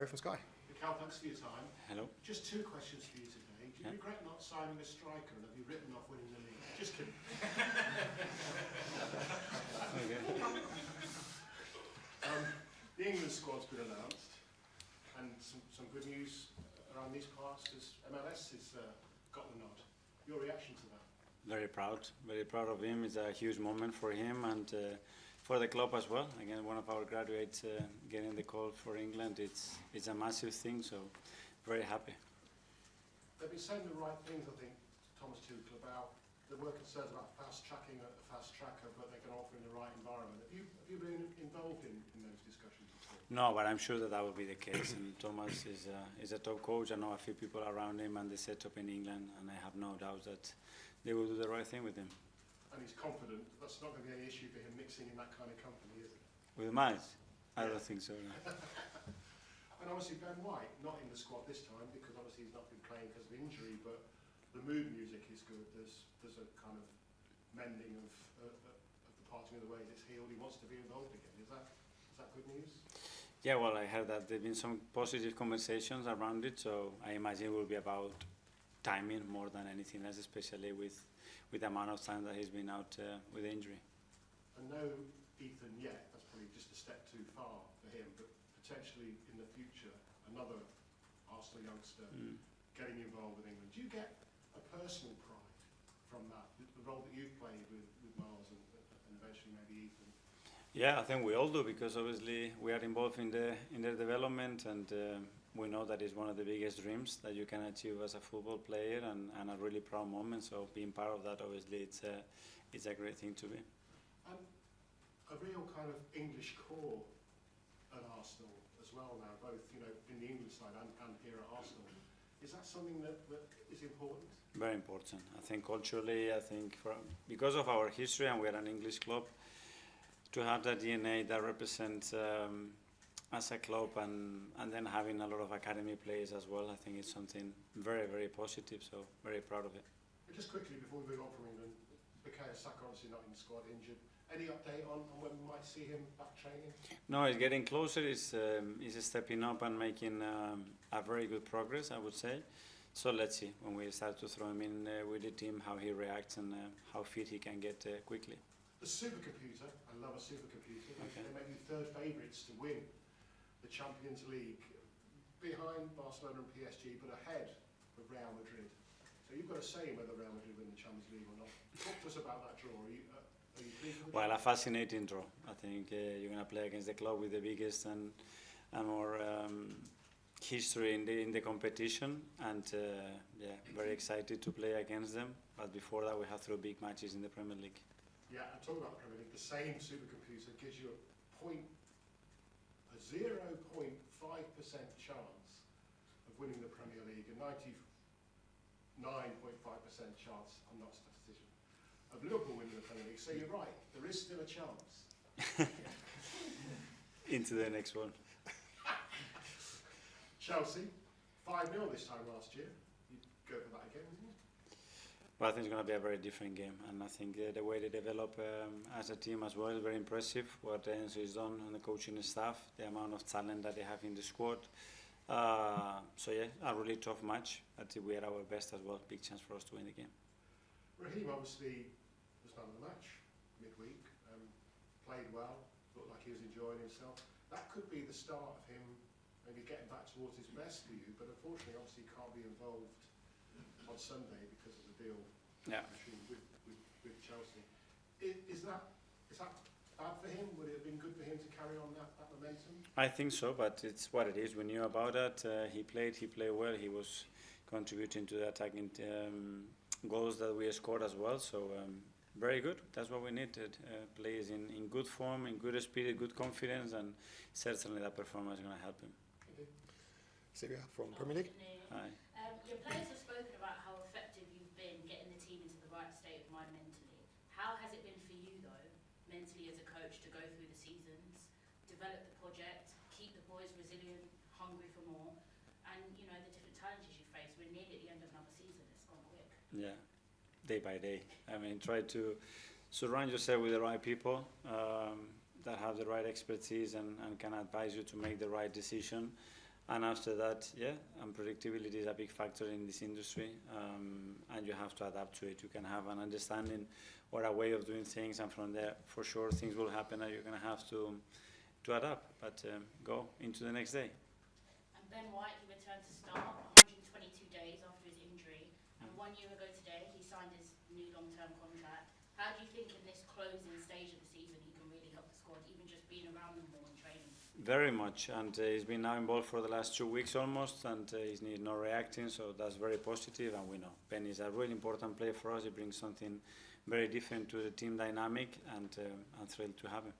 From Sky. Mikel, thanks for your time. Hello. Just two questions for you today. Do you regret not signing a striker, and have you written off winning the league? Just kidding. The England squad's been announced, and some good news around these parts because MLS has got the nod. Your reaction to that? Very proud of him. It's a huge moment for him and for the club as well. Again, one of our graduates getting the call for England. It's a massive thing, so very happy. They've been saying the right things, I think, Thomas Tuchel, about there were concerns about fast-tracking a fast tracker, but they can offer in the right environment. Have you been involved in those discussions at all? No, but I'm sure that will be the case. And Thomas is a top coach. I know a few people around him and the setup in England, and I have no doubt that they will do the right thing with him. And he's confident that's not going to be any issue for him mixing in that kind of company, is it? With Miles? I don't think so. No. And obviously Ben White, not in the squad this time because obviously he's not been playing because of injury, but the mood music is good. There's a kind of mending of the parting of the ways it's healed. He wants to be involved again. Is that good news? Yeah, well, I heard that there've been some positive conversations around it, so I imagine it will be about timing more than anything else, especially with the amount of time that he's been out with injury. And no Ethan yet, that's probably just a step too far for him, but potentially in the future, another Arsenal youngster getting involved with England. Do you get a personal pride from that, the role that you've played with Miles and eventually maybe Ethan? Yeah, I think we all do because obviously we are involved in their development and we know that it's one of the biggest dreams that you can achieve as a football player and a really proud moment. So being part of that, obviously, it's a great thing to be. And a real kind of English core at Arsenal as well now, both in the England side and here at Arsenal. Is that something that is important? Very important. I think culturally, because of our history and we're an English club, to have that DNA that represents as a club and then having a lot of academy players as well, I think it's something very, very positive, so very proud of it. But just quickly before we move on from England, Bukayo Saka obviously not in the squad, injured. Any update on when we might see him back training? No, he's getting closer. He's stepping up and making a very good progress, I would say. So let's see when we start to throw him in with the team, how he reacts and how fit he can get quickly. The supercomputer, I love a supercomputer. Okay. They make you third favourites to win the Champions League, behind Barcelona and PSG, but ahead of Real Madrid. So you've got a say whether Real Madrid win the Champions League or not. Talk to us about that draw. Are you pleased with it? Well, a fascinating draw. I think you're going to play against the club with the biggest and more history in the competition, and very excited to play against them. But before that, we have 3 big matches in the Premier League. Yeah, I'm talking about the Premier League. The same supercomputer gives you a 0.5% chance of winning the Premier League, a 99.5% chance, I'm not a statistician, of Liverpool winning the Premier League. So you're right, there is still a chance. Into the next one. Chelsea, 5-0 this time last year. You'd go for that again, wouldn't you? Well, I think it's going to be a very different game, and I think the way they develop as a team as well is very impressive. What Enzo has done on the coaching staff, the amount of talent that they have in the squad. So yeah, a really tough match. I think we are our best as well. Big chance for us to win the game. Raheem obviously was man of the match midweek, played well, looked like he was enjoying himself. That could be the start of him maybe getting back towards his best for you, but unfortunately obviously he can't be involved on Sunday because of the deal with Chelsea. Is that bad for him? Would it have been good for him to carry on that momentum? I think so, but it's what it is. We knew about it. He played well. He was contributing to the attacking goals that we scored as well. So very good. That's what we needed. Players in good form, in good spirit, good confidence, and certainly that performance is going to help him. Sylvia from Premier League. Hi. Your players have spoken about how effective you've been getting the team into the right state of mind mentally. How has it been for you, though, mentally as a coach, to go through the seasons, develop the project, keep the boys resilient, hungry for more, and, the different challenges you face? We're nearly at the end of another season. It's gone quick. Yeah, day by day. I mean, try to surround yourself with the right people that have the right expertise and can advise you to make the right decision. And after that, unpredictability is a big factor in this industry, and you have to adapt to it. You can have an understanding or a way of doing things, and from there, for sure, things will happen, and you're going to have to adapt, but go into the next day. And Ben White, he returned to start 122 days after his injury, and 1 year ago today, he signed his new long-term contract. How do you think in this closing stage of the season he can really help the squad, even just being around them more in training? Very much, and he's been now involved for the last 2 weeks almost, and he's not reacting, so that's very positive, and we know Ben is a really important player for us. He brings something very different to the team dynamic, and I'm thrilled to have him.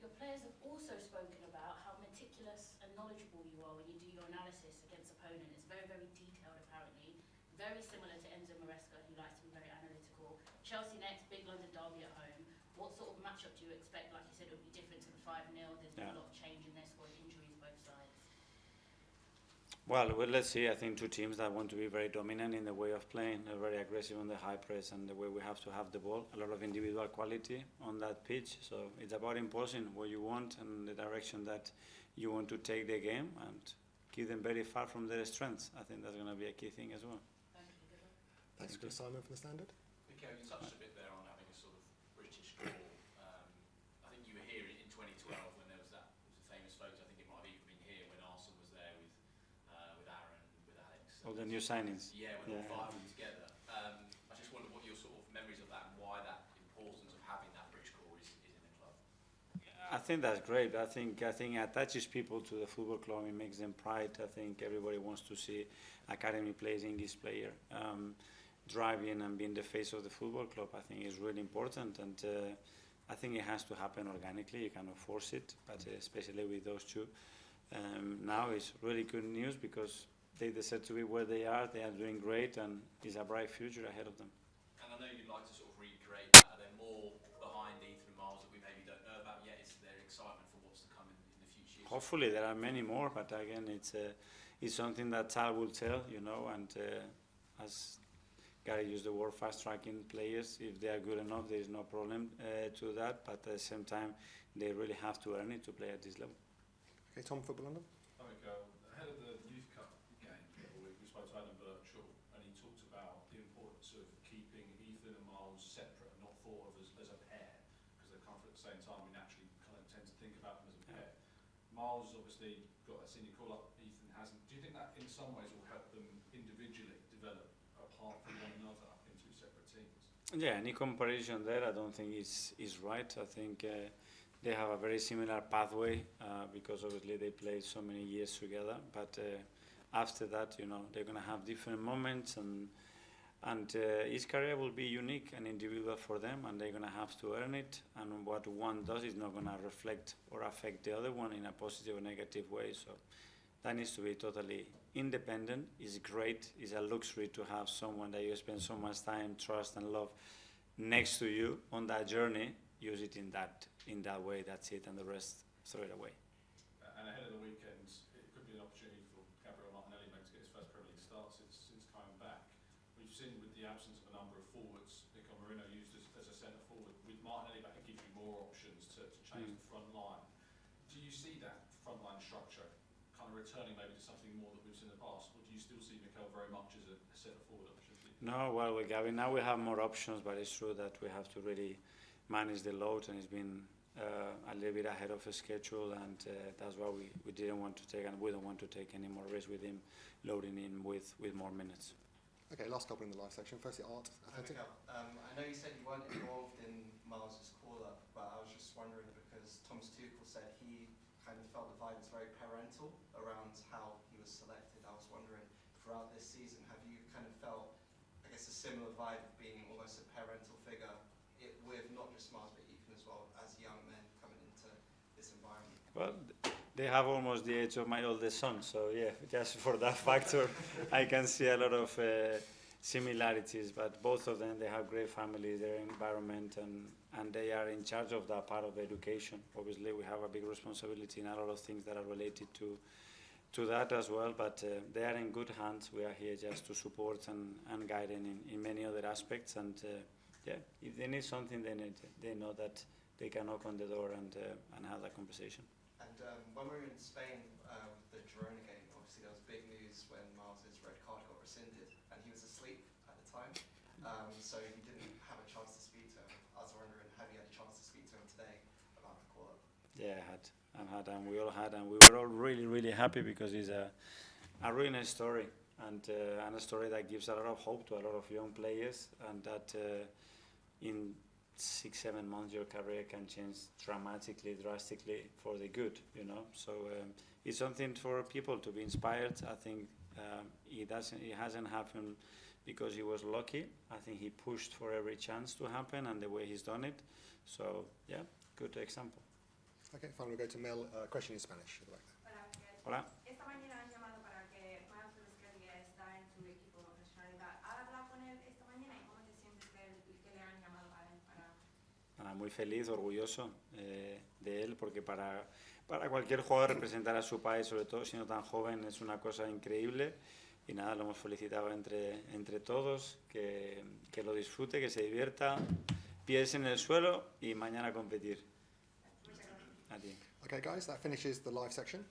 Your players have also spoken about how meticulous and knowledgeable you are when you do your analysis against opponent. It's very, very detailed apparently, very similar to Enzo Maresca, who likes to be very analytical. Chelsea next, big London derby at home. What sort of matchup do you expect? Like you said, it would be different to the 5-0. There's been a lot of change in their squad, injuries both sides. Well, let's see. I think two teams that want to be very dominant in the way of playing, they're very aggressive on the high press and the way we have to have the ball. A lot of individual quality on that pitch. So it's about imposing what you want and the direction that you want to take the game and keep them very far from their strengths. I think that's going to be a key thing as well. Thank you. Good luck. Thanks, Chris Simon from the Standard. Mikel, you touched a bit there on having a sort of British drawl. I think you were here in 2012 when there was that famous photo. I think it might have even been here when Arsenal was there with Aaron, with Alex. All the new signings. Yeah, when all five of them together. I just wonder what your sort of memories of that and why that importance of having that British drawl is in the club. I think that's great. I think it attaches people to the football club. It makes them pride. I think everybody wants to see academy players, English player. Driving and being the face of the football club, I think is really important, and I think it has to happen organically. You cannot force it, but especially with those two. Now it's really good news because they deserve to be where they are doing great, and there's a bright future ahead of them. And I know you'd like to sort of recreate that. Are there more behind Ethan and Miles that we maybe don't know about yet? Is there excitement for what's to come in the future years? Hopefully there are many more, but again, it's something that time will tell, and as Gary used the word fast-tracking players. If they are good enough, there is no problem to that. But at the same time, they really have to earn it to play at this level. Okay, Tom, Football London. Hi, Mikel. Ahead of the Youth Cup game the other week, we spoke to Adam Birchall, and he talked about the importance of keeping Ethan and Miles separate and not thought of as a pair, because they come through at the same time. We naturally kind of tend to think about them as a pair. Miles has obviously got a senior call-up, Ethan hasn't. Do you think that in some ways will help them individually develop apart from one another in two separate teams? Yeah, any comparison there I don't think is right. I think they have a very similar pathway because obviously they played so many years together, but after that, they're going to have different moments, and each career will be unique and individual for them, and they're going to have to earn it, and what one does is not going to reflect or affect the other one in a positive or negative way. So that needs to be totally independent. It's great. It's a luxury to have someone that you spend so much time, trust and love next to you on that journey. Use it in that way. That's it, and the rest throw it away. And ahead of the weekend, it could be an opportunity for Gabriel Martinelli maybe to get his first Premier League start since coming back. We've seen with the absence of a number of forwards, Mikel Merino used as a centre forward. With Martinelli back, it gives you more options to change the front line. Do you see that front line structure kind of returning maybe to something more that we've seen in the past, or do you still see Mikel very much as a centre forward option? No, well, with Gavin, now we have more options, but it's true that we have to really manage the load, and it's been a little bit ahead of the schedule, and that's why we didn't want to take, and we don't want to take any more risk with him loading in with more minutes. Okay, last couple in the live section. Firstly, Art. Hi, Mikel. I know you said you weren't involved in Miles' call-up, but I was just wondering because Thomas Tuchel said he kind of felt the vibe was very parental around how he was selected. I was wondering, throughout this season, have you kind of felt, I guess, a similar vibe of being almost a parental figure with not just Miles but Ethan as well, as young men coming into this environment? Well, they have almost the age of my oldest son, so yeah, just for that factor, I can see a lot of similarities. But both of them, they have great families, their environment, and they are in charge of that part of education. Obviously, we have a big responsibility in a lot of things that are related to that as well, but they are in good hands. We are here just to support and guide them in many other aspects, and yeah, if they need something, they know that they can knock on the door and have that conversation. And when we were in Spain with the Girona game, rescinded, and he was asleep at the time, so he didn't have a chance to speak to him. I was wondering, have you had a chance to speak to him today about the call-up? Yeah, and we all had, and we were all really, really happy because it's a really nice story, and a story that gives a lot of hope to a lot of young players, and that in 6-7 months your career can change drastically for the good, you know. So it's something for people to be inspired. I think it hasn't happened because he was lucky. I think he pushed for every chance to happen, and the way he's done it. So yeah, good example. Okay, fine, we'll go to Mel. Question in Spanish at the back there. Hola. Esta mañana han llamado para que Lewis-Skelly está en su equipo profesionalidad. ¿Has hablado con él esta mañana y cómo te sientes que le han llamado a él para...? Muy feliz, orgulloso de él, porque para cualquier jugador representar a su país, sobre todo siendo tan joven, es una cosa increíble. Y nada, lo hemos felicitado entre todos, que lo disfrute, que se divierta, pies en el suelo y mañana competir. Muchas gracias. A ti. Okay, guys, that finishes the live section.